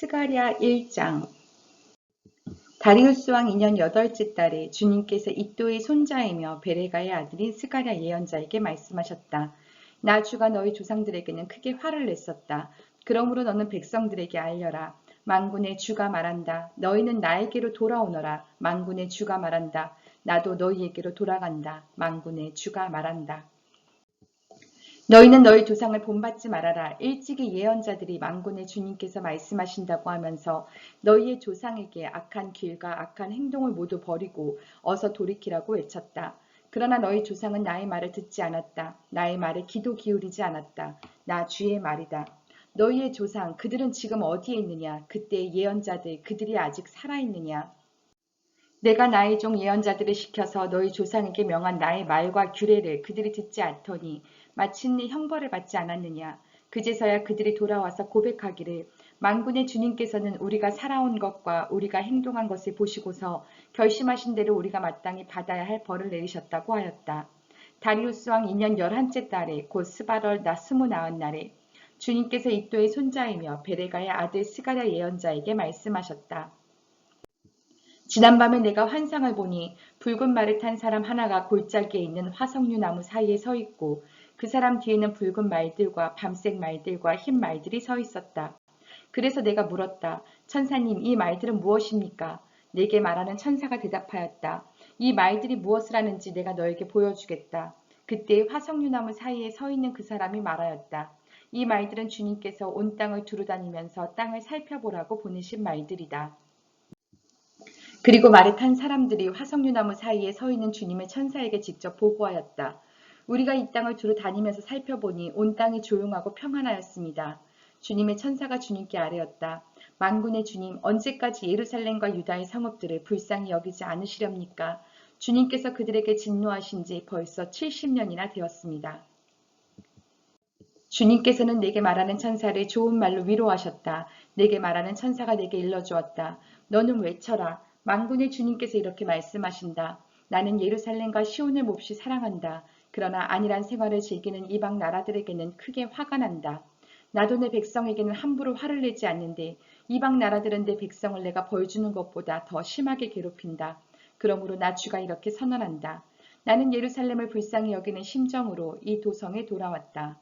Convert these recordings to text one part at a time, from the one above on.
스가랴 1장. 다리우스 왕 2년 8째 달에 주님께서 iddo의 손자이며 베레가의 아들인 스가랴 예언자에게 말씀하셨다. 나 주가 너희 조상들에게는 크게 화를 냈었다. 그러므로 너는 백성들에게 알려라. 만군의 주가 말한다. 너희는 나에게로 돌아오너라. 만군의 주가 말한다. 나도 너희에게로 돌아간다. 만군의 주가 말한다. 너희는 너희 조상을 본받지 말아라. 일찍이 예언자들이 만군의 주님께서 말씀하신다고 하면서 너희의 조상에게 악한 길과 악한 행동을 모두 버리고 어서 돌이키라고 외쳤다. 그러나 너희 조상은 나의 말을 듣지 않았다. 나의 말에 귀도 기울이지 않았다. 나 주의 말이다. 너희의 조상 그들은 지금 어디에 있느냐? 그때의 예언자들 그들이 아직 살아있느냐? 내가 나의 종 예언자들을 시켜서 너희 조상에게 명한 나의 말과 규례를 그들이 듣지 않더니 마침내 형벌을 받지 않았느냐. 그제서야 그들이 돌아와서 고백하기를 만군의 주님께서는 우리가 살아온 것과 우리가 행동한 것을 보시고서 결심하신 대로 우리가 마땅히 받아야 할 벌을 내리셨다고 하였다. 다리우스 왕 2년 11째 달에 곧 스바럴 나 29날에 주님께서 iddo의 손자이며 베레가의 아들 스가랴 예언자에게 말씀하셨다. 지난밤에 내가 환상을 보니 붉은 말을 탄 사람 하나가 골짜기에 있는 화석류 나무 사이에 서 있고 그 사람 뒤에는 붉은 말들과 밤색 말들과 흰 말들이 서 있었다. 그래서 내가 물었다. 천사님, 이 말들은 무엇입니까? 내게 말하는 천사가 대답하였다. 이 말들이 무엇을 하는지 내가 너에게 보여주겠다. 그때 화석류 나무 사이에 서 있는 그 사람이 말하였다. 이 말들은 주님께서 온 땅을 두루다니면서 땅을 살펴보라고 보내신 말들이다. 그리고 말에 탄 사람들이 화석류 나무 사이에 서 있는 주님의 천사에게 직접 보고하였다. 우리가 이 땅을 두루 다니면서 살펴보니 온 땅이 조용하고 평안하였습니다. 주님의 천사가 주님께 아뢰었다. 만군의 주님, 언제까지 예루살렘과 유다의 성읍들을 불쌍히 여기지 않으시렵니까? 주님께서 그들에게 진노하신 지 벌써 70년이나 되었습니다. 주님께서는 내게 말하는 천사를 좋은 말로 위로하셨다. 내게 말하는 천사가 내게 일러주었다. 너는 외쳐라. 만군의 주님께서 이렇게 말씀하신다. 나는 예루살렘과 시온을 몹시 사랑한다. 그러나 안일한 생활을 즐기는 이방 나라들에게는 크게 화가 난다. 나도 내 백성에게는 함부로 화를 내지 않는데 이방 나라들은 내 백성을 내가 벌주는 것보다 더 심하게 괴롭힌다. 그러므로 나 주가 이렇게 선언한다. 나는 예루살렘을 불쌍히 여기는 심정으로 이 도성에 돌아왔다.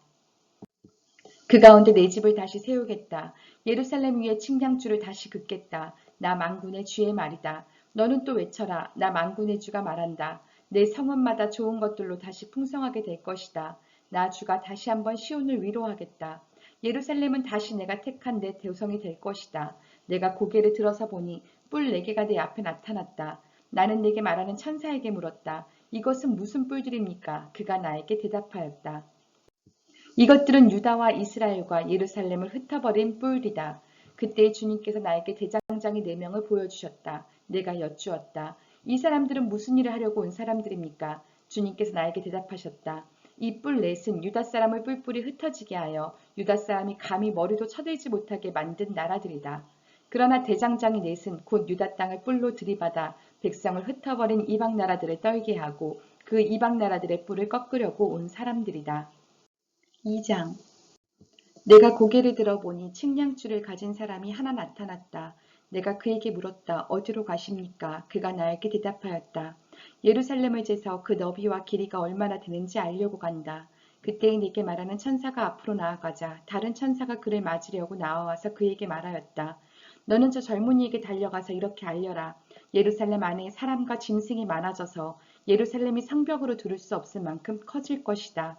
그 가운데 내 집을 다시 세우겠다. 예루살렘 위에 측량줄을 다시 긋겠다. 나 만군의 주의 말이다. 너는 또 외쳐라. 나 만군의 주가 말한다. 내 성읍마다 좋은 것들로 다시 풍성하게 될 것이다. 나 주가 다시 한번 시온을 위로하겠다. 예루살렘은 다시 내가 택한 내 도성이 될 것이다. 내가 고개를 들어서 보니 뿔 4개가 내 앞에 나타났다. 나는 내게 말하는 천사에게 물었다. 이것은 무슨 뿔들입니까? 그가 나에게 대답하였다. 이것들은 유다와 이스라엘과 예루살렘을 흩어버린 뿔이다. 그때 주님께서 나에게 대장장이 4명을 보여주셨다. 내가 여쭈었다. 이 사람들은 무슨 일을 하려고 온 사람들입니까? 주님께서 나에게 대답하셨다. 이 뿔 넷은 유다 사람을 뿔뿔이 흩어지게 하여 유다 사람이 감히 머리도 쳐들지 못하게 만든 나라들이다. 그러나 대장장이 넷은 곧 유다 땅을 뿔로 들이받아 백성을 흩어버린 이방 나라들을 떨게 하고 그 이방 나라들의 뿔을 꺾으려고 온 사람들이다. 2장. 내가 고개를 들어보니 측량줄을 가진 사람이 하나 나타났다. 내가 그에게 물었다. 어디로 가십니까? 그가 나에게 대답하였다. 예루살렘을 재서 그 너비와 길이가 얼마나 되는지 알려고 간다. 그때 내게 말하는 천사가 앞으로 나아가자 다른 천사가 그를 맞으려고 나와와서 그에게 말하였다. 너는 저 젊은이에게 달려가서 이렇게 알려라. 예루살렘 안에 사람과 짐승이 많아져서 예루살렘이 성벽으로 두를 수 없을 만큼 커질 것이다.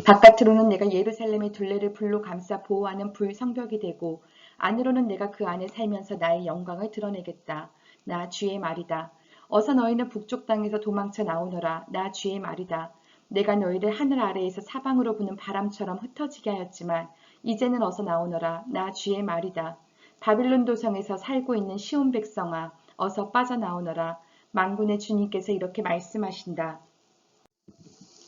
바깥으로는 내가 예루살렘의 둘레를 불로 감싸 보호하는 불성벽이 되고 안으로는 내가 그 안에 살면서 나의 영광을 드러내겠다. 나 주의 말이다. 어서 너희는 북쪽 땅에서 도망쳐 나오너라. 나 주의 말이다. 내가 너희를 하늘 아래에서 사방으로 부는 바람처럼 흩어지게 하였지만 이제는 어서 나오너라. 나 주의 말이다. 바빌론 도성에서 살고 있는 시온 백성아 어서 빠져나오너라. 만군의 주님께서 이렇게 말씀하신다.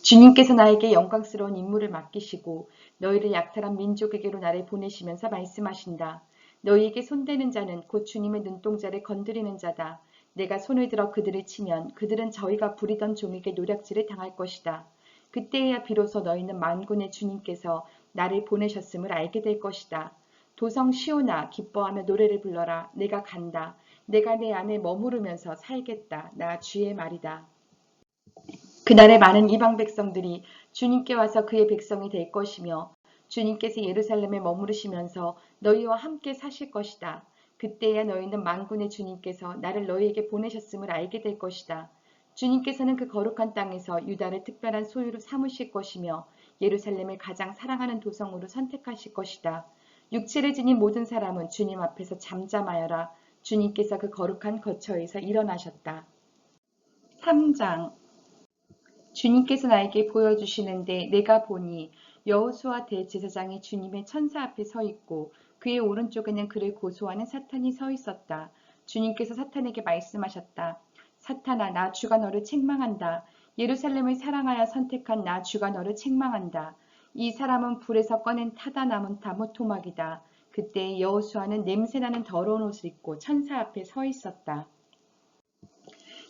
주님께서 나에게 영광스러운 임무를 맡기시고 너희를 약탈한 민족에게로 나를 보내시면서 말씀하신다. 너희에게 손대는 자는 곧 주님의 눈동자를 건드리는 자다. 내가 손을 들어 그들을 치면 그들은 저희가 부리던 종에게 노략질을 당할 것이다. 그때야 비로소 너희는 만군의 주님께서 나를 보내셨음을 알게 될 것이다. 도성 시온아 기뻐하며 노래를 불러라. 내가 간다. 내가 내 안에 머무르면서 살겠다. 나 주의 말이다. 그날에 많은 이방 백성들이 주님께 와서 그의 백성이 될 것이며 주님께서 예루살렘에 머무르시면서 너희와 함께 사실 것이다. 그때야 너희는 만군의 주님께서 나를 너희에게 보내셨음을 알게 될 것이다. 주님께서는 그 거룩한 땅에서 유다를 특별한 소유로 삼으실 것이며 예루살렘을 가장 사랑하는 도성으로 선택하실 것이다. 육체를 지닌 모든 사람은 주님 앞에서 잠잠하여라. 주님께서 그 거룩한 거처에서 일어나셨다. 3장 주님께서 나에게 보여주시는데 내가 보니 여호수아 대제사장이 주님의 천사 앞에 서 있고 그의 오른쪽에는 그를 고소하는 사탄이 서 있었다. 주님께서 사탄에게 말씀하셨다. 사탄아, 나 주가 너를 책망한다. 예루살렘을 사랑하여 선택한 나 주가 너를 책망한다. 이 사람은 불에서 꺼낸 타다 남은 나무 토막이다. 그때 여호수아는 냄새나는 더러운 옷을 입고 천사 앞에 서 있었다.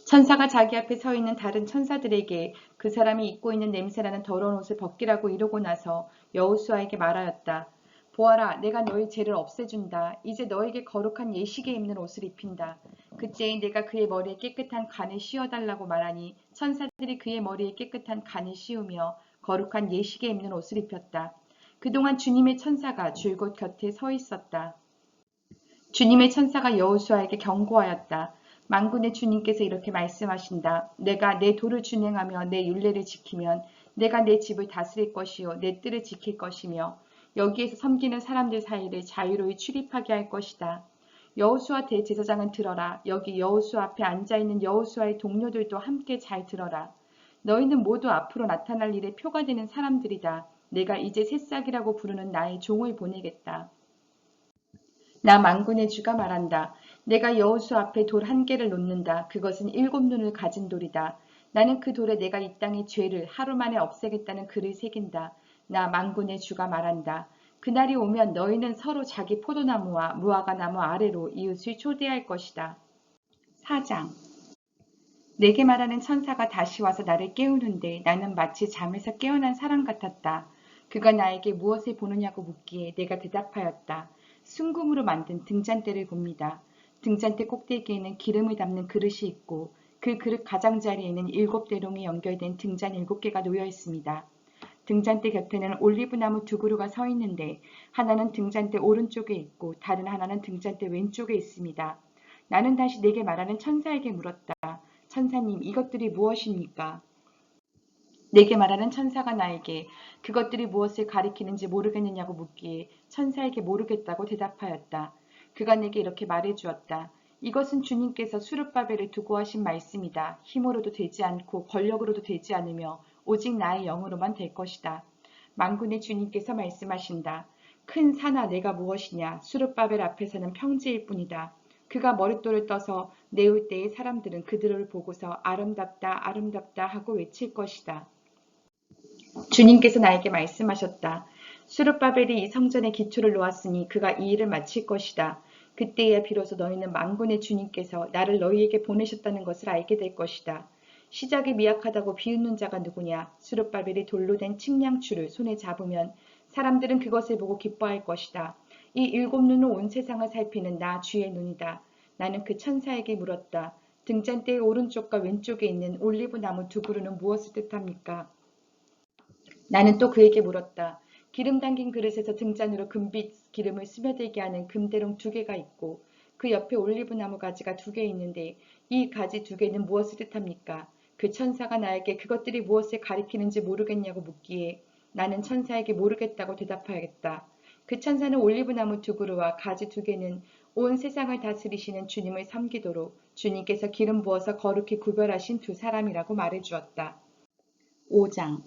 천사가 자기 앞에 서 있는 다른 천사들에게 그 사람이 입고 있는 냄새나는 더러운 옷을 벗기라고 이르고 나서 여호수아에게 말하였다. 보아라, 내가 너희 죄를 없애준다. 이제 너에게 거룩한 예식에 입는 옷을 입힌다. 그때에 내가 그의 머리에 깨끗한 간을 씌워달라고 말하니 천사들이 그의 머리에 깨끗한 간을 씌우며 거룩한 예식에 입는 옷을 입혔다. 그동안 주님의 천사가 줄곧 곁에 서 있었다. 주님의 천사가 여호수아에게 경고하였다. 만군의 주님께서 이렇게 말씀하신다. 내가 내 도를 준행하며 내 율례를 지키면 내가 내 집을 다스릴 것이요 내 뜰을 지킬 것이며 여기에서 섬기는 사람들 사이를 자유로이 출입하게 할 것이다. 여호수아 대제사장은 들어라. 여기 여호수아 앞에 앉아있는 여호수아의 동료들도 함께 잘 들어라. 너희는 모두 앞으로 나타날 일에 표가 되는 사람들이다. 내가 이제 새싹이라고 부르는 나의 종을 보내겠다. 나 만군의 주가 말한다. 내가 여호수 앞에 돌 한 개를 놓는다. 그것은 7눈을 가진 돌이다. 나는 그 돌에 내가 이 땅의 죄를 하루 만에 없애겠다는 글을 새긴다. 나 만군의 주가 말한다. 그날이 오면 너희는 서로 자기 포도나무와 무화과나무 아래로 이웃을 초대할 것이다. 4장 내게 말하는 천사가 다시 와서 나를 깨우는데 나는 마치 잠에서 깨어난 사람 같았다. 그가 나에게 무엇을 보느냐고 묻기에 내가 대답하였다. 순금으로 만든 등잔대를 봅니다. 등잔대 꼭대기에는 기름을 담는 그릇이 있고 그 그릇 가장자리에는 7대롱이 연결된 등잔 7개가 놓여 있습니다. 등잔대 곁에는 올리브나무 2그루가 서 있는데 하나는 등잔대 오른쪽에 있고 다른 하나는 등잔대 왼쪽에 있습니다. 나는 다시 내게 말하는 천사에게 물었다. 천사님, 이것들이 무엇입니까? 내게 말하는 천사가 나에게 그것들이 무엇을 가리키는지 모르겠느냐고 묻기에 천사에게 모르겠다고 대답하였다. 그가 내게 이렇게 말해주었다. 이것은 주님께서 수르바벨을 두고 하신 말씀이다. 힘으로도 되지 않고 권력으로도 되지 않으며 오직 나의 영으로만 될 것이다. 만군의 주님께서 말씀하신다. 큰 산아 내가 무엇이냐. 수르바벨 앞에서는 평지일 뿐이다. 그가 머릿돌을 떠서 내올 때의 사람들은 그들을 보고서 아름답다 아름답다 하고 외칠 것이다. 주님께서 나에게 말씀하셨다. 수르바벨이 이 성전의 기초를 놓았으니 그가 이 일을 마칠 것이다. 그때야 비로소 너희는 만군의 주님께서 나를 너희에게 보내셨다는 것을 알게 될 것이다. 시작이 미약하다고 비웃는 자가 누구냐? 수르바벨이 돌로 된 측량추를 손에 잡으면 사람들은 그것을 보고 기뻐할 것이다. 이 7눈은 온 세상을 살피는 나 주의 눈이다. 나는 그 천사에게 물었다. 등잔대의 오른쪽과 왼쪽에 있는 올리브나무 2그루는 무엇을 뜻합니까? 나는 또 그에게 물었다. 기름 담긴 그릇에서 등잔으로 금빛 기름을 스며들게 하는 금대롱 2개가 있고 그 옆에 올리브나무 가지가 2개 있는데 이 가지 2개는 무엇을 뜻합니까? 그 천사가 나에게 그것들이 무엇을 가리키는지 모르겠냐고 묻기에 나는 천사에게 모르겠다고 대답하였다. 그 천사는 올리브나무 2그루와 가지 2개는 온 세상을 다스리시는 주님을 섬기도록 주님께서 기름 부어서 거룩히 구별하신 2사람이라고 말해주었다. 5장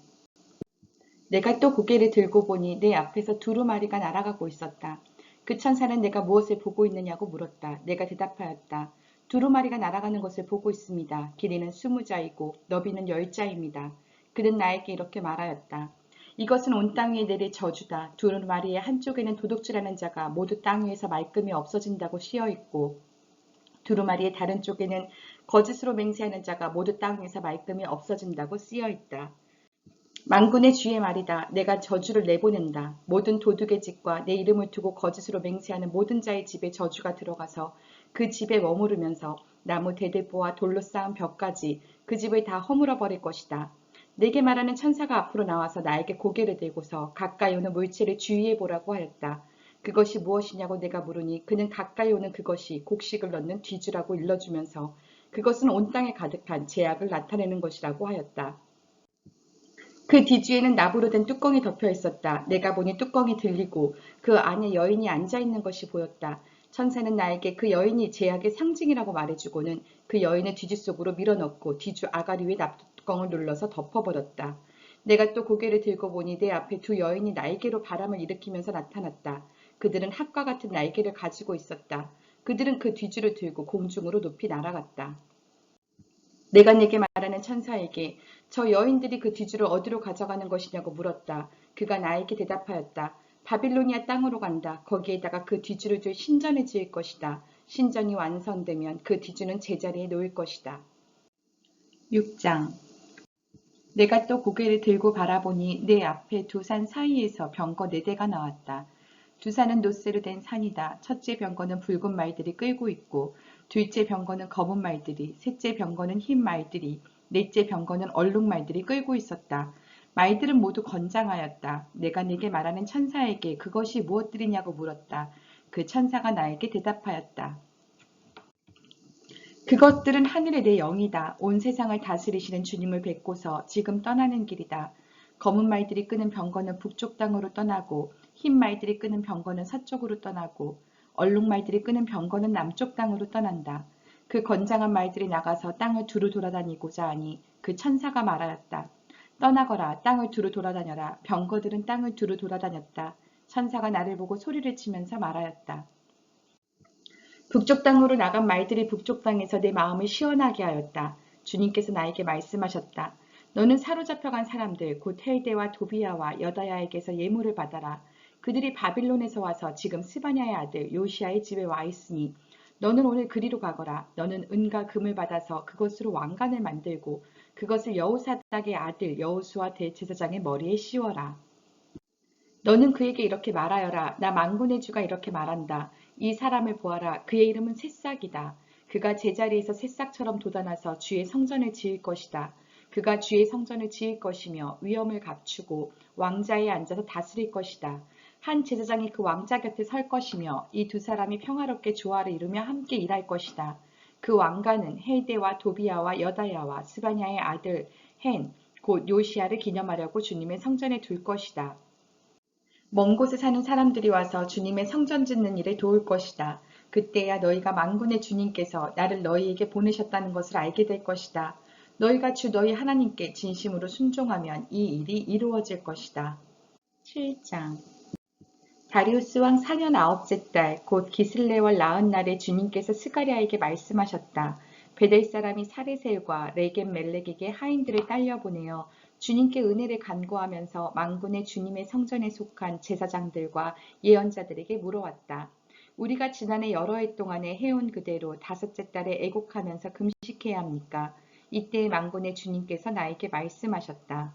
내가 또 고개를 들고 보니 내 앞에서 두루마리가 날아가고 있었다. 그 천사는 내가 무엇을 보고 있느냐고 물었다. 내가 대답하였다. 두루마리가 날아가는 것을 보고 있습니다. 길이는 20자이고 너비는 10자입니다. 그는 나에게 이렇게 말하였다. 이것은 온 땅 위에 내릴 저주다. 두루마리의 한쪽에는 도둑질하는 자가 모두 땅 위에서 말끔히 없어진다고 씌어 있고 두루마리의 다른 쪽에는 거짓으로 맹세하는 자가 모두 땅 위에서 말끔히 없어진다고 쓰여 있다. 만군의 주의 말이다. 내가 저주를 내보낸다. 모든 도둑의 집과 내 이름을 두고 거짓으로 맹세하는 모든 자의 집에 저주가 들어가서 그 집에 머무르면서 나무 대대보와 돌로 쌓은 벽까지 그 집을 다 허물어 버릴 것이다. 내게 말하는 천사가 앞으로 나와서 나에게 고개를 들고서 가까이 오는 물체를 주의해 보라고 하였다. 그것이 무엇이냐고 내가 물으니 그는 가까이 오는 그것이 곡식을 넣는 뒤주라고 일러주면서 그것은 온 땅에 가득한 죄악을 나타내는 것이라고 하였다. 그 뒤주에는 나무로 된 뚜껑이 덮여 있었다. 내가 보니 뚜껑이 들리고 그 안에 여인이 앉아 있는 것이 보였다. 천사는 나에게 그 여인이 제약의 상징이라고 말해주고는 그 여인을 뒤주 속으로 밀어넣고 뒤주 아가리 위에 납뚜껑을 눌러서 덮어버렸다. 내가 또 고개를 들고 보니 내 앞에 두 여인이 날개로 바람을 일으키면서 나타났다. 그들은 학과 같은 날개를 가지고 있었다. 그들은 그 뒤주를 들고 공중으로 높이 날아갔다. 내가 네게 말하는 천사에게 저 여인들이 그 뒤주를 어디로 가져가는 것이냐고 물었다. 그가 나에게 대답하였다. 바빌로니아 땅으로 간다. 거기에다가 그 뒤주를 둘 신전을 지을 것이다. 신전이 완성되면 그 뒤주는 제자리에 놓일 것이다. 6장. 내가 또 고개를 들고 바라보니 내 앞에 두 산 사이에서 병거 4대가 나왔다. 두 산은 노스로 된 산이다. 첫째 병거는 붉은 말들이 끌고 있고 둘째 병거는 검은 말들이, 셋째 병거는 흰 말들이, 넷째 병거는 얼룩 말들이 끌고 있었다. 말들은 모두 건장하였다. 내가 네게 말하는 천사에게 그것이 무엇들이냐고 물었다. 그 천사가 나에게 대답하였다. 그것들은 하늘의 내 영이다. 온 세상을 다스리시는 주님을 뵙고서 지금 떠나는 길이다. 검은 말들이 끄는 병거는 북쪽 땅으로 떠나고 흰 말들이 끄는 병거는 서쪽으로 떠나고 얼룩 말들이 끄는 병거는 남쪽 땅으로 떠난다. 그 건장한 말들이 나가서 땅을 두루 돌아다니고자 하니 그 천사가 말하였다. 떠나거라. 땅을 두루 돌아다녀라. 병거들은 땅을 두루 돌아다녔다. 천사가 나를 보고 소리를 치면서 말하였다. 북쪽 땅으로 나간 말들이 북쪽 땅에서 내 마음을 시원하게 하였다. 주님께서 나에게 말씀하셨다. 너는 사로잡혀간 사람들 곧 헬데와 도비야와 여다야에게서 예물을 받아라. 그들이 바빌론에서 와서 지금 스바냐의 아들 요시야의 집에 와 있으니 너는 오늘 그리로 가거라. 너는 은과 금을 받아서 그것으로 왕관을 만들고 그것을 여호사닥의 아들 여호수아 대제사장의 머리에 씌워라. 너는 그에게 이렇게 말하여라. 나 만군의 주가 이렇게 말한다. 이 사람을 보아라. 그의 이름은 새싹이다. 그가 제자리에서 새싹처럼 돋아나서 주의 성전을 지을 것이다. 그가 주의 성전을 지을 것이며 위엄을 갖추고 왕자에 앉아서 다스릴 것이다. 한 제사장이 그 왕자 곁에 설 것이며 이 두 사람이 평화롭게 조화를 이루며 함께 일할 것이다. 그 왕가는 헬데와 도비야와 여다야와 스바냐의 아들 헨, 곧 요시야를 기념하려고 주님의 성전에 둘 것이다. 먼 곳에 사는 사람들이 와서 주님의 성전 짓는 일에 도울 것이다. 그때야 너희가 만군의 주님께서 나를 너희에게 보내셨다는 것을 알게 될 것이다. 너희가 주 너희 하나님께 진심으로 순종하면 이 일이 이루어질 것이다. 7장. 다리우스 왕 4년 9째 달 곧 기슬레월 40날에 주님께서 스가랴에게 말씀하셨다. 베델 사람이 사레셀과 레겜 멜렉에게 하인들을 딸려 보내어 주님께 은혜를 간구하면서 만군의 주님의 성전에 속한 제사장들과 예언자들에게 물어왔다. 우리가 지난해 여러 해 동안에 해온 그대로 5째 달에 애곡하면서 금식해야 합니까? 이때 만군의 주님께서 나에게 말씀하셨다.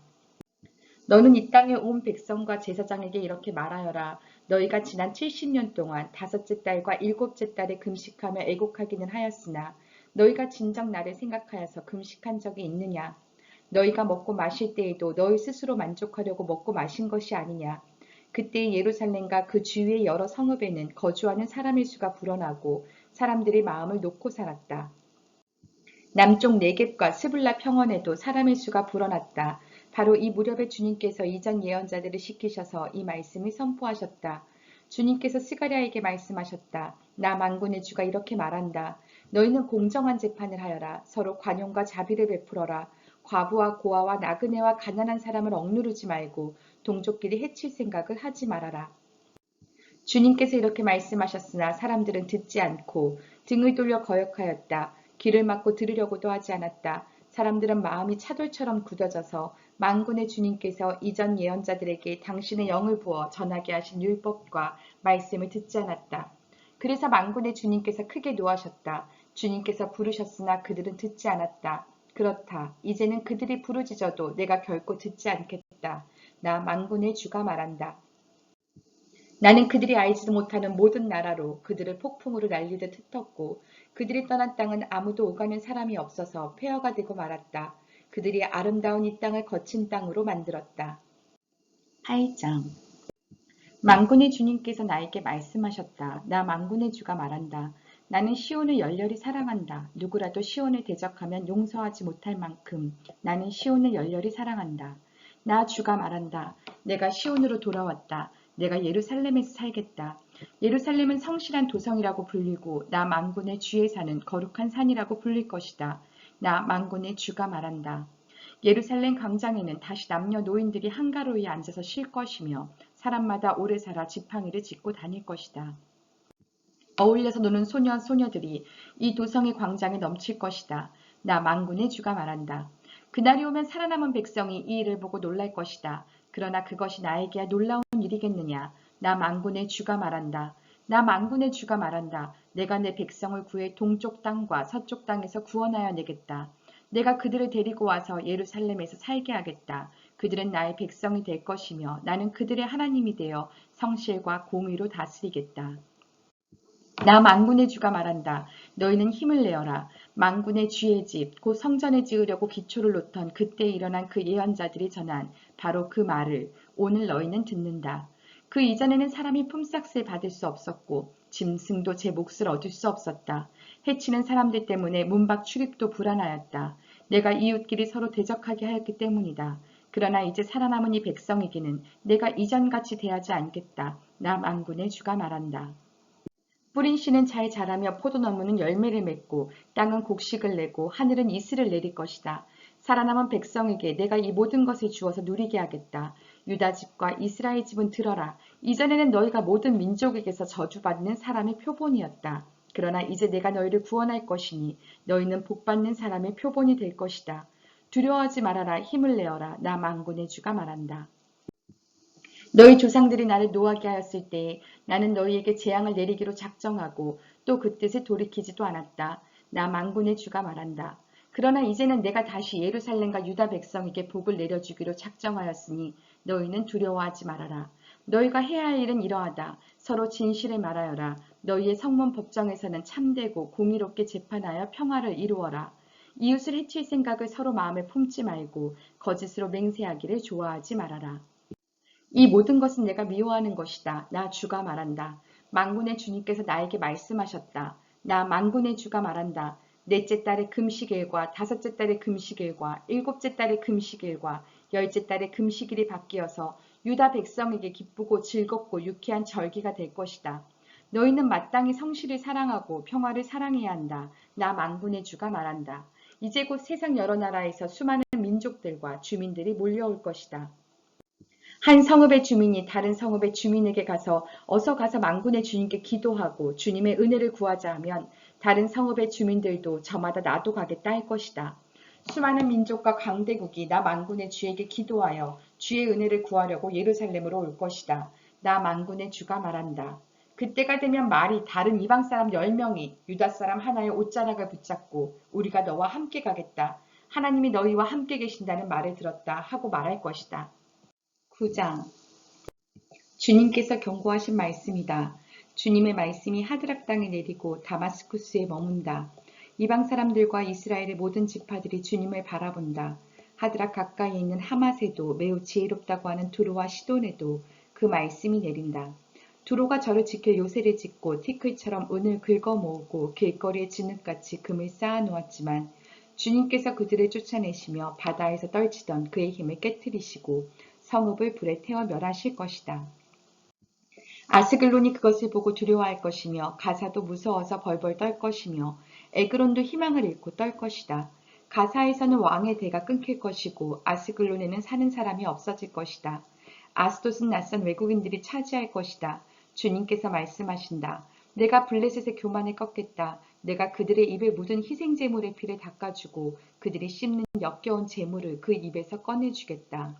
너는 이 땅에 온 백성과 제사장에게 이렇게 말하여라. 너희가 지난 70년 동안 5째 달과 7째 달에 금식하며 애곡하기는 하였으나 너희가 진정 나를 생각하여서 금식한 적이 있느냐? 너희가 먹고 마실 때에도 너희 스스로 만족하려고 먹고 마신 것이 아니냐? 그때 예루살렘과 그 주위의 여러 성읍에는 거주하는 사람의 수가 불어나고 사람들의 마음을 놓고 살았다. 남쪽 네겝과 스불라 평원에도 사람의 수가 불어났다. 바로 이 무렵에 주님께서 이전 예언자들을 시키셔서 이 말씀을 선포하셨다. 주님께서 스가랴에게 말씀하셨다. 나 만군의 주가 이렇게 말한다. 너희는 공정한 재판을 하여라. 서로 관용과 자비를 베풀어라. 과부와 고아와 나그네와 가난한 사람을 억누르지 말고 동족끼리 해칠 생각을 하지 말아라. 주님께서 이렇게 말씀하셨으나 사람들은 듣지 않고 등을 돌려 거역하였다. 귀를 막고 들으려고도 하지 않았다. 사람들은 마음이 차돌처럼 굳어져서 만군의 주님께서 이전 예언자들에게 당신의 영을 부어 전하게 하신 율법과 말씀을 듣지 않았다. 그래서 만군의 주님께서 크게 노하셨다. 주님께서 부르셨으나 그들은 듣지 않았다. 그렇다. 이제는 그들이 부르짖어도 내가 결코 듣지 않겠다. 나 만군의 주가 말한다. 나는 그들이 알지도 못하는 모든 나라로 그들을 폭풍으로 날리듯 흩었고 그들이 떠난 땅은 아무도 오가는 사람이 없어서 폐허가 되고 말았다. 그들이 아름다운 이 땅을 거친 땅으로 만들었다. 8장 만군의 주님께서 나에게 말씀하셨다. 나 만군의 주가 말한다. 나는 시온을 열렬히 사랑한다. 누구라도 시온을 대적하면 용서하지 못할 만큼 나는 시온을 열렬히 사랑한다. 나 주가 말한다. 내가 시온으로 돌아왔다. 내가 예루살렘에서 살겠다. 예루살렘은 성실한 도성이라고 불리고 나 만군의 주에 사는 거룩한 산이라고 불릴 것이다. 나 만군의 주가 말한다. 예루살렘 광장에는 다시 남녀 노인들이 한가로이 앉아서 쉴 것이며 사람마다 오래 살아 지팡이를 짚고 다닐 것이다. 어울려서 노는 소년 소녀들이 이 도성의 광장에 넘칠 것이다. 나 만군의 주가 말한다. 그날이 오면 살아남은 백성이 이 일을 보고 놀랄 것이다. 그러나 그것이 나에게야 놀라운 일이겠느냐. 나 만군의 주가 말한다. 나 만군의 주가 말한다. 내가 내 백성을 구해 동쪽 땅과 서쪽 땅에서 구원하여 내겠다. 내가 그들을 데리고 와서 예루살렘에서 살게 하겠다. 그들은 나의 백성이 될 것이며 나는 그들의 하나님이 되어 성실과 공의로 다스리겠다. 나 만군의 주가 말한다. 너희는 힘을 내어라. 만군의 주의 집, 곧 성전을 지으려고 기초를 놓던 그때 일어난 그 예언자들이 전한 바로 그 말을 오늘 너희는 듣는다. 그 이전에는 사람이 품삯을 받을 수 없었고 짐승도 제 몫을 얻을 수 없었다. 해치는 사람들 때문에 문 밖 출입도 불안하였다. 내가 이웃끼리 서로 대적하게 하였기 때문이다. 그러나 이제 살아남은 이 백성에게는 내가 이전같이 대하지 않겠다. 나 만군의 주가 말한다. 뿌린 씨는 잘 자라며 포도나무는 열매를 맺고 땅은 곡식을 내고 하늘은 이슬을 내릴 것이다. 살아남은 백성에게 내가 이 모든 것을 주어서 누리게 하겠다. 유다 집과 이스라엘 집은 들어라. 이전에는 너희가 모든 민족에게서 저주받는 사람의 표본이었다. 그러나 이제 내가 너희를 구원할 것이니 너희는 복받는 사람의 표본이 될 것이다. 두려워하지 말아라. 힘을 내어라. 나 만군의 주가 말한다. 너희 조상들이 나를 노하게 하였을 때에 나는 너희에게 재앙을 내리기로 작정하고 또 그 뜻에 돌이키지도 않았다. 나 만군의 주가 말한다. 그러나 이제는 내가 다시 예루살렘과 유다 백성에게 복을 내려주기로 작정하였으니 너희는 두려워하지 말아라. 너희가 해야 할 일은 이러하다. 서로 진실을 말하여라. 너희의 성문 법정에서는 참되고 공의롭게 재판하여 평화를 이루어라. 이웃을 해칠 생각을 서로 마음에 품지 말고 거짓으로 맹세하기를 좋아하지 말아라. 이 모든 것은 내가 미워하는 것이다. 나 주가 말한다. 만군의 주님께서 나에게 말씀하셨다. 나 만군의 주가 말한다. 넷째 달의 금식일과 다섯째 달의 금식일과 일곱째 달의 금식일과 열째 달의 금식일이 바뀌어서 유다 백성에게 기쁘고 즐겁고 유쾌한 절기가 될 것이다. 너희는 마땅히 성실을 사랑하고 평화를 사랑해야 한다. 나 만군의 주가 말한다. 이제 곧 세상 여러 나라에서 수많은 민족들과 주민들이 몰려올 것이다. 한 성읍의 주민이 다른 성읍의 주민에게 가서 어서 가서 만군의 주님께 기도하고 주님의 은혜를 구하자 하면 다른 성읍의 주민들도 저마다 나도 가겠다 할 것이다. 수많은 민족과 강대국이 나 만군의 주에게 기도하여 주의 은혜를 구하려고 예루살렘으로 올 것이다. 나 만군의 주가 말한다. 그때가 되면 말이 다른 이방 사람 10명이 유다 사람 하나의 옷자락을 붙잡고 우리가 너와 함께 가겠다. 하나님이 너희와 함께 계신다는 말을 들었다 하고 말할 것이다. 9장 주님께서 경고하신 말씀이다. 주님의 말씀이 하드락 땅에 내리고 다마스쿠스에 머문다. 이방 사람들과 이스라엘의 모든 지파들이 주님을 바라본다. 하드락 가까이에 있는 하맛에도 매우 지혜롭다고 하는 두로와 시돈에도 그 말씀이 내린다. 두로가 저를 지킬 요새를 짓고 티끌처럼 은을 긁어 모으고 길거리에 진흙같이 금을 쌓아 놓았지만 주님께서 그들을 쫓아내시며 바다에서 떨치던 그의 힘을 깨뜨리시고 성읍을 불에 태워 멸하실 것이다. 아스글론이 그것을 보고 두려워할 것이며 가사도 무서워서 벌벌 떨 것이며 에그론도 희망을 잃고 떨 것이다. 가사에서는 왕의 대가 끊길 것이고 아스글론에는 사는 사람이 없어질 것이다. 아스돗은 낯선 외국인들이 차지할 것이다. 주님께서 말씀하신다. 내가 블레셋의 교만을 꺾겠다. 내가 그들의 입에 묻은 희생제물의 피를 닦아주고 그들이 씹는 역겨운 제물을 그 입에서 꺼내주겠다.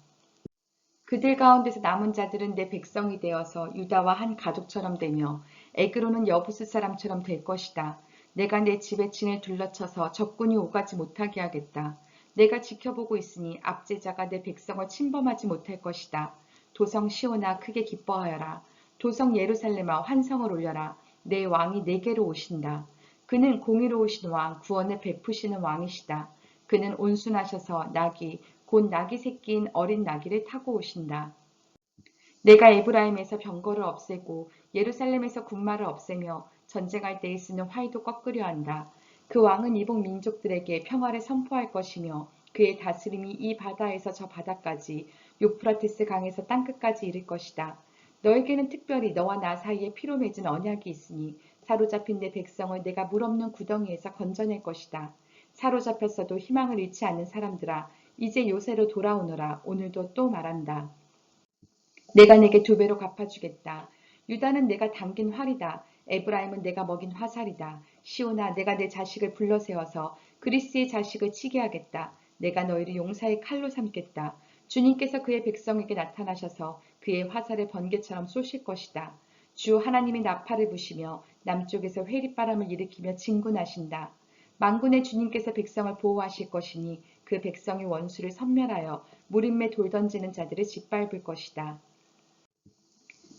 그들 가운데서 남은 자들은 내 백성이 되어서 유다와 한 가족처럼 되며 에그로는 여부스 사람처럼 될 것이다. 내가 내 집의 진을 둘러쳐서 적군이 오가지 못하게 하겠다. 내가 지켜보고 있으니 압제자가 내 백성을 침범하지 못할 것이다. 도성 시온아 크게 기뻐하여라. 도성 예루살렘아 환성을 올려라. 내 왕이 내게로 오신다. 그는 공의로우신 왕, 구원을 베푸시는 왕이시다. 그는 온순하셔서 나귀, 곧 나귀 새끼인 어린 나귀를 타고 오신다. 내가 에브라임에서 병거를 없애고 예루살렘에서 군마를 없애며 전쟁할 때에 쓰는 활도 꺾으려 한다. 그 왕은 이복 민족들에게 평화를 선포할 것이며 그의 다스림이 이 바다에서 저 바다까지 유프라테스 강에서 땅끝까지 이를 것이다. 너에게는 특별히 너와 나 사이에 피로 맺은 언약이 있으니 사로잡힌 내 백성을 내가 물 없는 구덩이에서 건져낼 것이다. 사로잡혔어도 희망을 잃지 않는 사람들아 이제 요새로 돌아오너라. 오늘도 또 말한다. 내가 내게 두 배로 갚아주겠다. 유다는 내가 당긴 활이다. 에브라임은 내가 먹인 화살이다. 시온아 내가 내 자식을 불러세워서 그리스의 자식을 치게 하겠다. 내가 너희를 용사의 칼로 삼겠다. 주님께서 그의 백성에게 나타나셔서 그의 화살을 번개처럼 쏘실 것이다. 주 하나님이 나팔을 부시며 남쪽에서 회리바람을 일으키며 진군하신다. 만군의 주님께서 백성을 보호하실 것이니 그 백성의 원수를 섬멸하여 무림에 돌 던지는 자들을 짓밟을 것이다.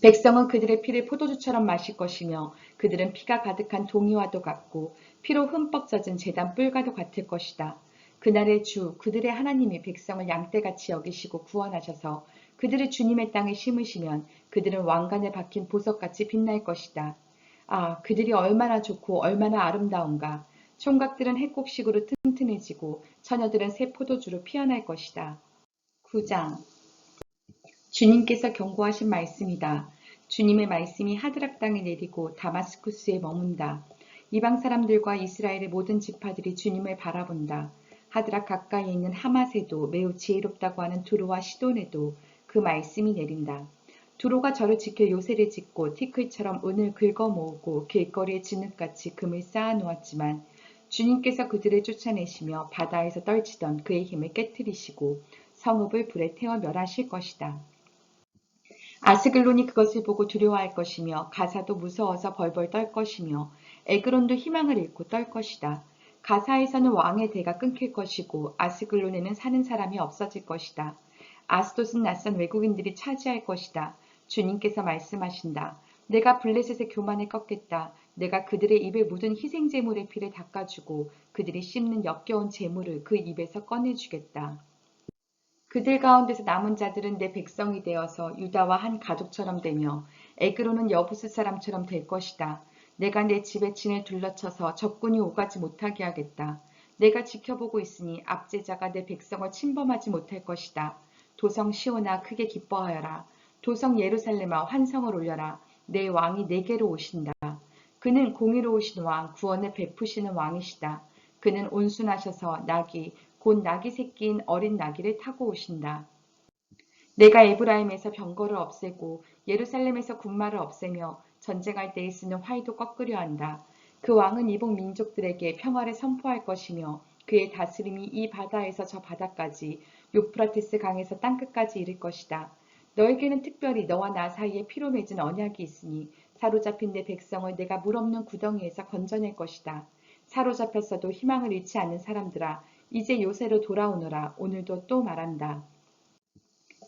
백성은 그들의 피를 포도주처럼 마실 것이며 그들은 피가 가득한 동이와도 같고 피로 흠뻑 젖은 제단 뿔과도 같을 것이다. 그날의 주 그들의 하나님이 백성을 양떼같이 여기시고 구원하셔서 그들을 주님의 땅에 심으시면 그들은 왕관에 박힌 보석같이 빛날 것이다. 아, 그들이 얼마나 좋고 얼마나 아름다운가. 총각들은 해곡식으로 튼튼해지고 처녀들은 새 포도주로 피어날 것이다. 9장 주님께서 경고하신 말씀이다. 주님의 말씀이 하드락 땅에 내리고 다마스쿠스에 머문다. 이방 사람들과 이스라엘의 모든 지파들이 주님을 바라본다. 하드락 가까이에 있는 하맛에도 매우 지혜롭다고 하는 두로와 시돈에도 그 말씀이 내린다. 두로가 저를 지켜 요새를 짓고 티끌처럼 은을 긁어 모으고 길거리에 진흙같이 금을 쌓아 놓았지만 주님께서 그들을 쫓아내시며 바다에서 떨치던 그의 힘을 깨뜨리시고 성읍을 불에 태워 멸하실 것이다. 아스글론이 그것을 보고 두려워할 것이며 가사도 무서워서 벌벌 떨 것이며 에그론도 희망을 잃고 떨 것이다. 가사에서는 왕의 대가 끊길 것이고 아스글론에는 사는 사람이 없어질 것이다. 아스돗은 낯선 외국인들이 차지할 것이다. 주님께서 말씀하신다. 내가 블레셋의 교만을 꺾겠다. 내가 그들의 입에 묻은 희생 제물의 피를 닦아주고 그들이 씹는 역겨운 제물을 그 입에서 꺼내주겠다. 그들 가운데서 남은 자들은 내 백성이 되어서 유다와 한 가족처럼 되며 에그로는 여부스 사람처럼 될 것이다. 내가 내 집의 진을 둘러쳐서 적군이 오가지 못하게 하겠다. 내가 지켜보고 있으니 압제자가 내 백성을 침범하지 못할 것이다. 도성 시온아 크게 기뻐하여라. 도성 예루살렘아 환성을 올려라. 내 왕이 내게로 오신다. 그는 공의로우신 왕, 구원을 베푸시는 왕이시다. 그는 온순하셔서 나귀, 곧 나귀 새끼인 어린 나귀를 타고 오신다. 내가 에브라임에서 병거를 없애고 예루살렘에서 군마를 없애며 전쟁할 때에 쓰는 활도 꺾으려 한다. 그 왕은 이복 민족들에게 평화를 선포할 것이며 그의 다스림이 이 바다에서 저 바다까지 유프라테스 강에서 땅끝까지 이를 것이다. 너에게는 특별히 너와 나 사이에 피로 맺은 언약이 있으니 사로잡힌 내 백성을 내가 물 없는 구덩이에서 건져낼 것이다. 사로잡혔어도 희망을 잃지 않는 사람들아 이제 요새로 돌아오너라. 오늘도 또 말한다.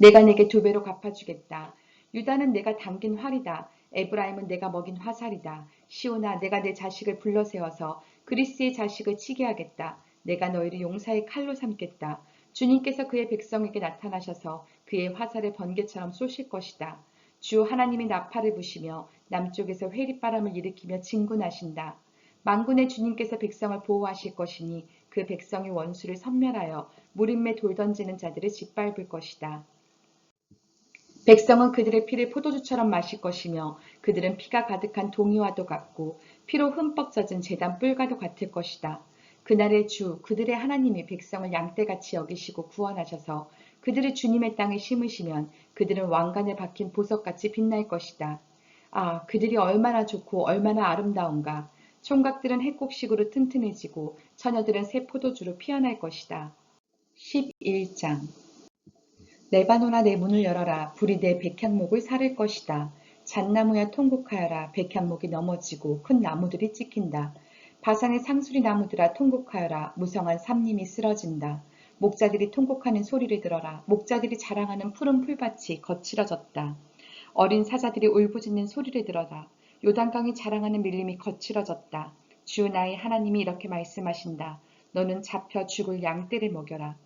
내가 내게 두 배로 갚아주겠다. 유다는 내가 당긴 활이다. 에브라임은 내가 먹인 화살이다. 시온아 내가 내 자식을 불러세워서 그리스의 자식을 치게 하겠다. 내가 너희를 용사의 칼로 삼겠다. 주님께서 그의 백성에게 나타나셔서 그의 화살을 번개처럼 쏘실 것이다. 주 하나님이 나팔을 부시며 남쪽에서 회리바람을 일으키며 진군하신다. 만군의 주님께서 백성을 보호하실 것이니 그 백성의 원수를 섬멸하여 무림에 돌 던지는 자들을 짓밟을 것이다. 백성은 그들의 피를 포도주처럼 마실 것이며 그들은 피가 가득한 동이와도 같고 피로 흠뻑 젖은 제단 뿔과도 같을 것이다. 그날의 주 그들의 하나님이 백성을 양떼같이 여기시고 구원하셔서 그들을 주님의 땅에 심으시면 그들은 왕관에 박힌 보석같이 빛날 것이다. 아, 그들이 얼마나 좋고 얼마나 아름다운가. 총각들은 해곡식으로 튼튼해지고 처녀들은 새 포도주로 피어날 것이다. 11장 레바논아 내 문을 열어라. 불이 내 백향목을 사를 것이다. 잣나무야 통곡하여라. 백향목이 넘어지고 큰 나무들이 찍힌다. 바산의 상수리 나무들아 통곡하여라. 무성한 삼림이 쓰러진다. 목자들이 통곡하는 소리를 들어라. 목자들이 자랑하는 푸른 풀밭이 거칠어졌다. 어린 사자들이 울부짖는 소리를 들어라. 요단강이 자랑하는 밀림이 거칠어졌다. 주 나의 하나님이 이렇게 말씀하신다. 너는 잡혀 죽을 양떼를 먹여라.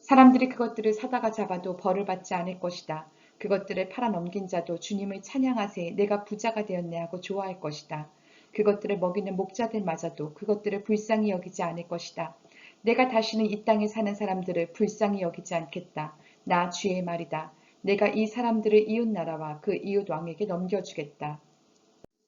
사람들이 그것들을 사다가 잡아도 벌을 받지 않을 것이다. 그것들을 팔아넘긴 자도 주님을 찬양하세 내가 부자가 되었네 하고 좋아할 것이다. 그것들을 먹이는 목자들마저도 그것들을 불쌍히 여기지 않을 것이다. 내가 다시는 이 땅에 사는 사람들을 불쌍히 여기지 않겠다. 나 주의 말이다. 내가 이 사람들을 이웃나라와 그 이웃왕에게 넘겨주겠다.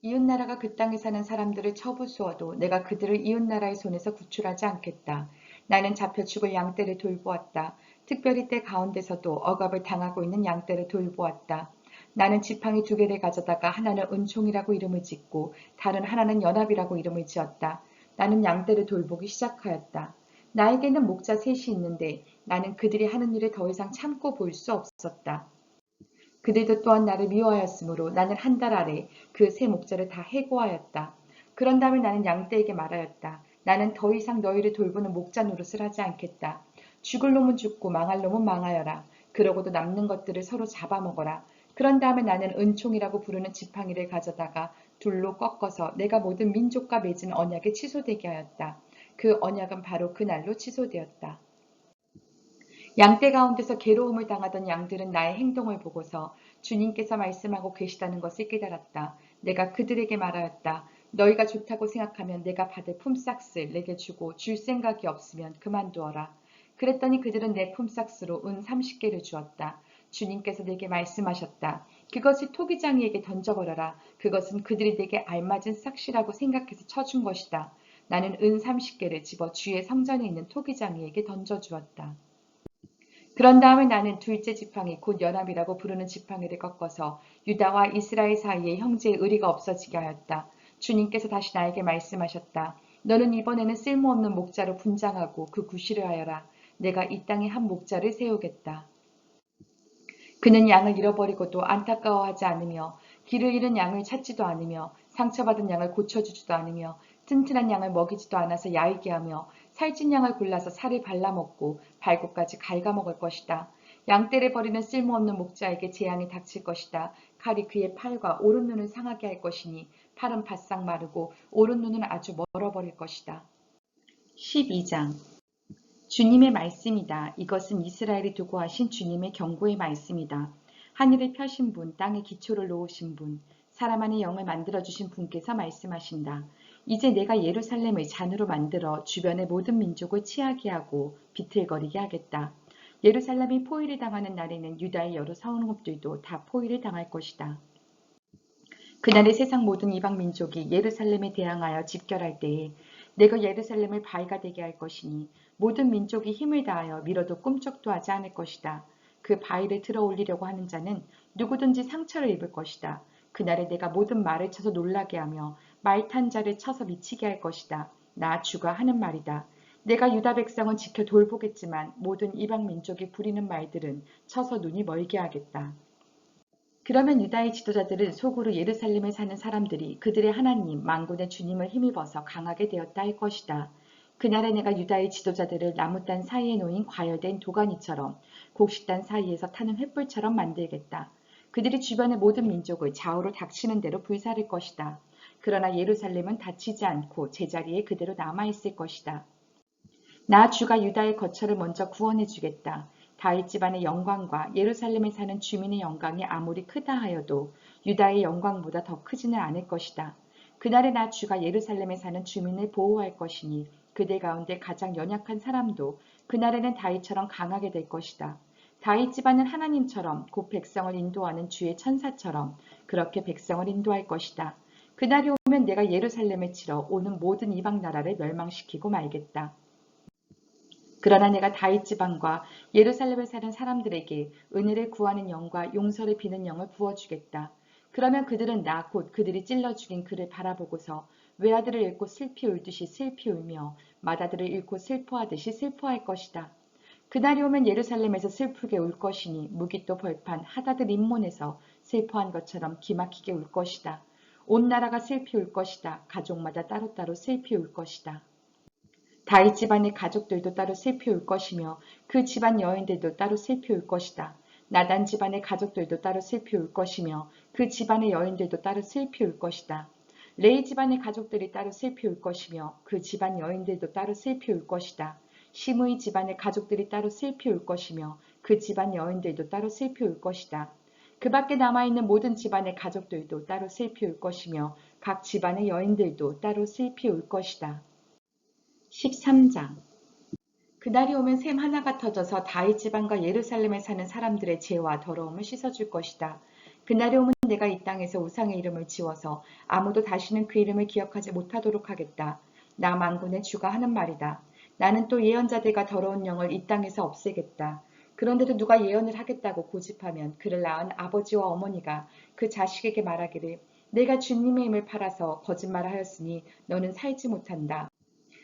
이웃나라가 그 땅에 사는 사람들을 쳐부수어도 내가 그들을 이웃나라의 손에서 구출하지 않겠다. 나는 잡혀 죽을 양떼를 돌보았다. 특별히 때 가운데서도 억압을 당하고 있는 양떼를 돌보았다. 나는 지팡이 2개를 가져다가 하나는 은총이라고 이름을 짓고 다른 하나는 연합이라고 이름을 지었다. 나는 양떼를 돌보기 시작하였다. 나에게는 목자 3이 있는데 나는 그들이 하는 일을 더 이상 참고 볼 수 없었다. 그들도 또한 나를 미워하였으므로 나는 한 달 아래 그 세 목자를 다 해고하였다. 그런 다음에 나는 양떼에게 말하였다. 나는 더 이상 너희를 돌보는 목자 노릇을 하지 않겠다. 죽을 놈은 죽고 망할 놈은 망하여라. 그러고도 남는 것들을 서로 잡아먹어라. 그런 다음에 나는 은총이라고 부르는 지팡이를 가져다가 둘로 꺾어서 내가 모든 민족과 맺은 언약에 취소되게 하였다. 그 언약은 바로 그날로 취소되었다. 양떼 가운데서 괴로움을 당하던 양들은 나의 행동을 보고서 주님께서 말씀하고 계시다는 것을 깨달았다. 내가 그들에게 말하였다. 너희가 좋다고 생각하면 내가 받을 품삯을 내게 주고 줄 생각이 없으면 그만두어라. 그랬더니 그들은 내 품삯으로 은 30개를 주었다. 주님께서 내게 말씀하셨다. 그것을 토기장이에게 던져버려라. 그것은 그들이 내게 알맞은 싹시라고 생각해서 쳐준 것이다. 나는 은 30개를 집어 주의 성전에 있는 토기장이에게 던져주었다. 그런 다음에 나는 둘째 지팡이 곧 연합이라고 부르는 지팡이를 꺾어서 유다와 이스라엘 사이에 형제의 의리가 없어지게 하였다. 주님께서 다시 나에게 말씀하셨다. 너는 이번에는 쓸모없는 목자로 분장하고 그 구실을 하여라. 내가 이 땅에 한 목자를 세우겠다. 그는 양을 잃어버리고도 안타까워하지 않으며 길을 잃은 양을 찾지도 않으며 상처받은 양을 고쳐주지도 않으며 튼튼한 양을 먹이지도 않아서 야이게 하며 살찐 양을 골라서 살을 발라먹고 발굽까지 갉아먹을 것이다. 양떼를 버리는 쓸모없는 목자에게 재앙이 닥칠 것이다. 칼이 그의 팔과 오른 눈을 상하게 할 것이니 팔은 바싹 마르고 오른 눈은 아주 멀어버릴 것이다. 12장 주님의 말씀이다. 이것은 이스라엘이 두고 하신 주님의 경고의 말씀이다. 하늘을 펴신 분, 땅에 기초를 놓으신 분, 사람 안에 영을 만들어주신 분께서 말씀하신다. 이제 내가 예루살렘을 잔으로 만들어 주변의 모든 민족을 취하게 하고 비틀거리게 하겠다. 예루살렘이 포위를 당하는 날에는 유다의 여러 성읍들도 다 포위를 당할 것이다. 그날의 세상 모든 이방 민족이 예루살렘에 대항하여 집결할 때에 내가 예루살렘을 바위가 되게 할 것이니 모든 민족이 힘을 다하여 밀어도 꿈쩍도 하지 않을 것이다. 그 바위를 들어 올리려고 하는 자는 누구든지 상처를 입을 것이다. 그날에 내가 모든 말을 쳐서 놀라게 하며 말 탄 자를 쳐서 미치게 할 것이다. 나 주가 하는 말이다. 내가 유다 백성은 지켜 돌보겠지만 모든 이방 민족이 부리는 말들은 쳐서 눈이 멀게 하겠다. 그러면 유다의 지도자들은 속으로 예루살렘에 사는 사람들이 그들의 하나님 만군의 주님을 힘입어서 강하게 되었다 할 것이다. 그날에 내가 유다의 지도자들을 나무단 사이에 놓인 과열된 도가니처럼 곡식단 사이에서 타는 횃불처럼 만들겠다. 그들이 주변의 모든 민족을 좌우로 닥치는 대로 불사를 것이다. 그러나 예루살렘은 다치지 않고 제자리에 그대로 남아있을 것이다. 나 주가 유다의 거처를 먼저 구원해 주겠다. 다윗 집안의 영광과 예루살렘에 사는 주민의 영광이 아무리 크다 하여도 유다의 영광보다 더 크지는 않을 것이다. 그날에 나 주가 예루살렘에 사는 주민을 보호할 것이니 그들 가운데 가장 연약한 사람도 그날에는 다윗처럼 강하게 될 것이다. 다윗 집안은 하나님처럼 곧 백성을 인도하는 주의 천사처럼 그렇게 백성을 인도할 것이다. 그날이 오면 내가 예루살렘을 치러 오는 모든 이방 나라를 멸망시키고 말겠다. 그러나 내가 다윗 지방과 예루살렘에 사는 사람들에게 은혜를 구하는 영과 용서를 비는 영을 부어주겠다. 그러면 그들은 나 곧 그들이 찔러 죽인 그를 바라보고서 외아들을 잃고 슬피 울듯이 슬피 울며 맏아들을 잃고 슬퍼하듯이 슬퍼할 것이다. 그날이 오면 예루살렘에서 슬프게 울 것이니 무기또 벌판 하다들 임몬에서 슬퍼한 것처럼 기막히게 울 것이다. 온 나라가 슬피 울 것이다. 가족마다 따로따로 슬피 울 것이다. 다윗 집안의 가족들도 따로 슬피 울 것이며 그 집안 여인들도 따로 슬피 울 것이다. 나단 집안의 가족들도 따로 슬피 울 것이며 그 집안의 여인들도 따로 슬피 울 것이다. 레이 집안의 가족들이 따로 슬피 울 것이며 그 집안 여인들도 따로 슬피 울 것이다. 시므이 집안의 가족들이 따로 슬피 울 것이며 그 집안 여인들도 따로 슬피 울 것이다. 그 밖에 남아있는 모든 집안의 가족들도 따로 슬피 울 것이며 각 집안의 여인들도 따로 슬피 울 것이다. 13장 그날이 오면 샘 하나가 터져서 다윗 집안과 예루살렘에 사는 사람들의 죄와 더러움을 씻어줄 것이다. 그날이 오면 내가 이 땅에서 우상의 이름을 지워서 아무도 다시는 그 이름을 기억하지 못하도록 하겠다. 나 만군의 주가 하는 말이다. 나는 또 예언자들과 더러운 영을 이 땅에서 없애겠다. 그런데도 누가 예언을 하겠다고 고집하면 그를 낳은 아버지와 어머니가 그 자식에게 말하기를 내가 주님의 힘을 팔아서 거짓말을 하였으니 너는 살지 못한다.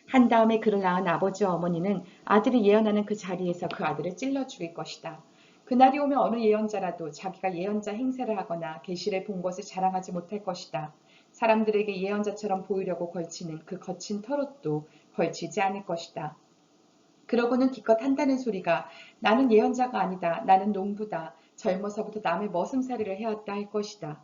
한 다음에 그를 낳은 아버지와 어머니는 아들이 예언하는 그 자리에서 그 아들을 찔러 죽일 것이다. 그날이 오면 어느 예언자라도 자기가 예언자 행세를 하거나 계시를 본 것을 자랑하지 못할 것이다. 사람들에게 예언자처럼 보이려고 걸치는 그 거친 털옷도 걸치지 않을 것이다. 그러고는 기껏 한다는 소리가 나는 예언자가 아니다. 나는 농부다. 젊어서부터 남의 머슴살이를 해왔다 할 것이다.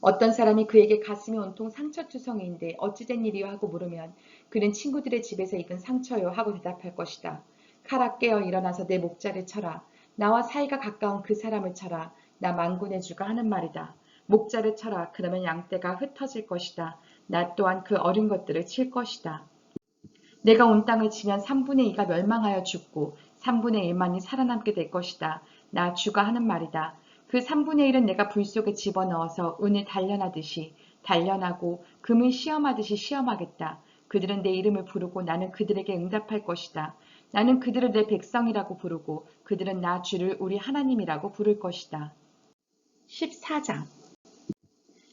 어떤 사람이 그에게 가슴이 온통 상처투성이인데 어찌된 일이요 하고 물으면 그는 친구들의 집에서 입은 상처요 하고 대답할 것이다. 카라 깨어 일어나서 내 목자를 쳐라. 나와 사이가 가까운 그 사람을 쳐라. 나 만군의 주가 하는 말이다. 목자를 쳐라. 그러면 양떼가 흩어질 것이다. 나 또한 그 어린 것들을 칠 것이다. 내가 온 땅을 치면 3분의 2가 멸망하여 죽고 3분의 1만이 살아남게 될 것이다. 나 주가 하는 말이다. 그 3분의 1은 내가 불 속에 집어넣어서 은을 단련하듯이 단련하고 금을 시험하듯이 시험하겠다. 그들은 내 이름을 부르고 나는 그들에게 응답할 것이다. 나는 그들을 내 백성이라고 부르고 그들은 나 주를 우리 하나님이라고 부를 것이다. 14장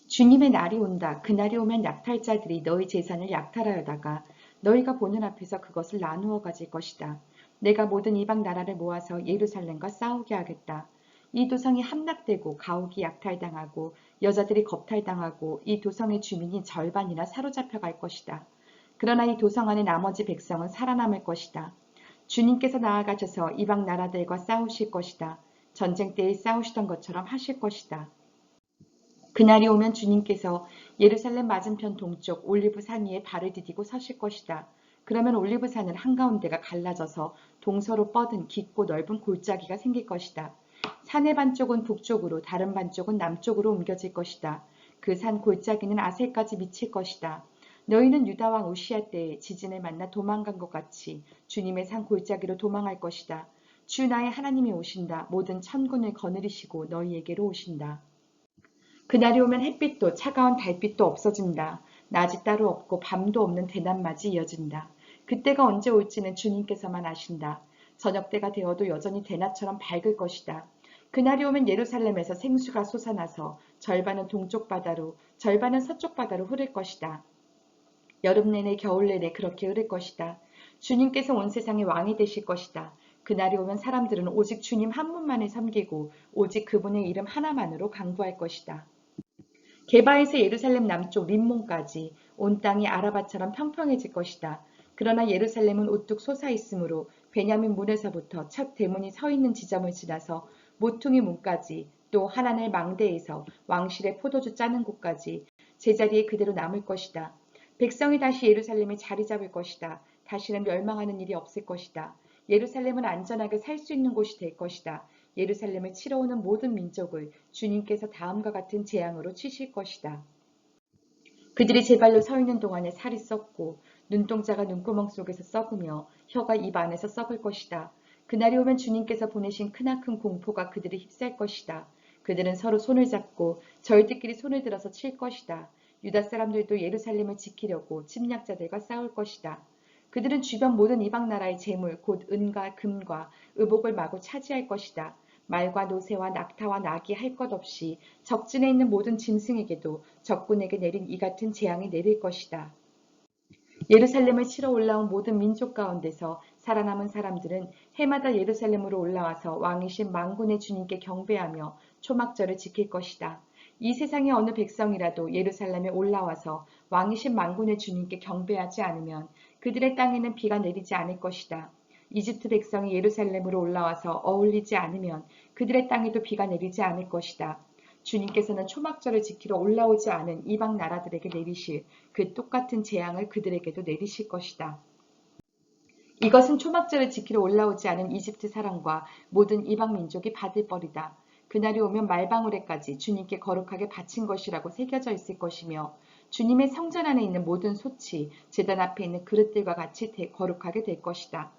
주님의 날이 온다. 그날이 오면 약탈자들이 너희 재산을 약탈하여다가 너희가 보는 앞에서 그것을 나누어 가질 것이다. 내가 모든 이방 나라를 모아서 예루살렘과 싸우게 하겠다. 이 도성이 함락되고 가옥이 약탈당하고 여자들이 겁탈당하고 이 도성의 주민이 절반이나 사로잡혀 갈 것이다. 그러나 이 도성 안의 나머지 백성은 살아남을 것이다. 주님께서 나아가셔서 이방 나라들과 싸우실 것이다. 전쟁 때에 싸우시던 것처럼 하실 것이다. 그날이 오면 주님께서 예루살렘 맞은편 동쪽 올리브산 위에 발을 디디고 서실 것이다. 그러면 올리브산은 한가운데가 갈라져서 동서로 뻗은 깊고 넓은 골짜기가 생길 것이다. 산의 반쪽은 북쪽으로 다른 반쪽은 남쪽으로 옮겨질 것이다. 그 산 골짜기는 아셀까지 미칠 것이다. 너희는 유다 왕 우시야 때에 지진을 만나 도망간 것 같이 주님의 산 골짜기로 도망할 것이다. 주 나의 하나님이 오신다. 모든 천군을 거느리시고 너희에게로 오신다. 그날이 오면 햇빛도 차가운 달빛도 없어진다. 낮이 따로 없고 밤도 없는 대낮맞이 이어진다. 그때가 언제 올지는 주님께서만 아신다. 저녁때가 되어도 여전히 대낮처럼 밝을 것이다. 그날이 오면 예루살렘에서 생수가 솟아나서 절반은 동쪽 바다로 절반은 서쪽 바다로 흐를 것이다. 여름 내내 겨울 내내 그렇게 흐를 것이다. 주님께서 온 세상의 왕이 되실 것이다. 그날이 오면 사람들은 오직 주님 한 분만을 섬기고 오직 그분의 이름 하나만으로 강구할 것이다. 게바에서 예루살렘 남쪽 림몬까지 온 땅이 아라바처럼 평평해질 것이다. 그러나 예루살렘은 우뚝 솟아있으므로 베냐민 문에서부터 첫 대문이 서 있는 지점을 지나서 모퉁이 문까지 또 하나넬 망대에서 왕실의 포도주 짜는 곳까지 제자리에 그대로 남을 것이다. 백성이 다시 예루살렘에 자리 잡을 것이다. 다시는 멸망하는 일이 없을 것이다. 예루살렘은 안전하게 살 수 있는 곳이 될 것이다. 예루살렘을 치러 오는 모든 민족을 주님께서 다음과 같은 재앙으로 치실 것이다. 그들이 제 발로 서 있는 동안에 살이 썩고 눈동자가 눈구멍 속에서 썩으며 혀가 입 안에서 썩을 것이다. 그날이 오면 주님께서 보내신 크나큰 공포가 그들을 휩쓸 것이다. 그들은 서로 손을 잡고 저희들끼리 손을 들어서 칠 것이다. 유다 사람들도 예루살렘을 지키려고 침략자들과 싸울 것이다. 그들은 주변 모든 이방 나라의 재물 곧 은과 금과 의복을 마구 차지할 것이다. 말과 노새와 낙타와 낙이 할 것 없이 적진에 있는 모든 짐승에게도 적군에게 내린 이 같은 재앙이 내릴 것이다. 예루살렘을 치러 올라온 모든 민족 가운데서 살아남은 사람들은 해마다 예루살렘으로 올라와서 왕이신 만군의 주님께 경배하며 초막절을 지킬 것이다. 이 세상의 어느 백성이라도 예루살렘에 올라와서 왕이신 만군의 주님께 경배하지 않으면 그들의 땅에는 비가 내리지 않을 것이다. 이집트 백성이 예루살렘으로 올라와서 어울리지 않으면 그들의 땅에도 비가 내리지 않을 것이다. 주님께서는 초막절을 지키러 올라오지 않은 이방 나라들에게 내리실 그 똑같은 재앙을 그들에게도 내리실 것이다. 이것은 초막절을 지키러 올라오지 않은 이집트 사람과 모든 이방 민족이 받을 벌이다. 그날이 오면 말방울에까지 주님께 거룩하게 바친 것이라고 새겨져 있을 것이며 주님의 성전 안에 있는 모든 솥이 제단 앞에 있는 그릇들과 같이 거룩하게 될 것이다.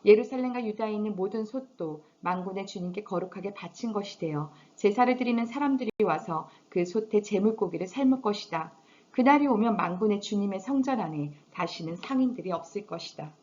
예루살렘과 유다에 있는 모든 솥도 만군의 주님께 거룩하게 바친 것이 되어 제사를 드리는 사람들이 와서 그 솥에 제물고기를 삶을 것이다. 그날이 오면 만군의 주님의 성전 안에 다시는 상인들이 없을 것이다.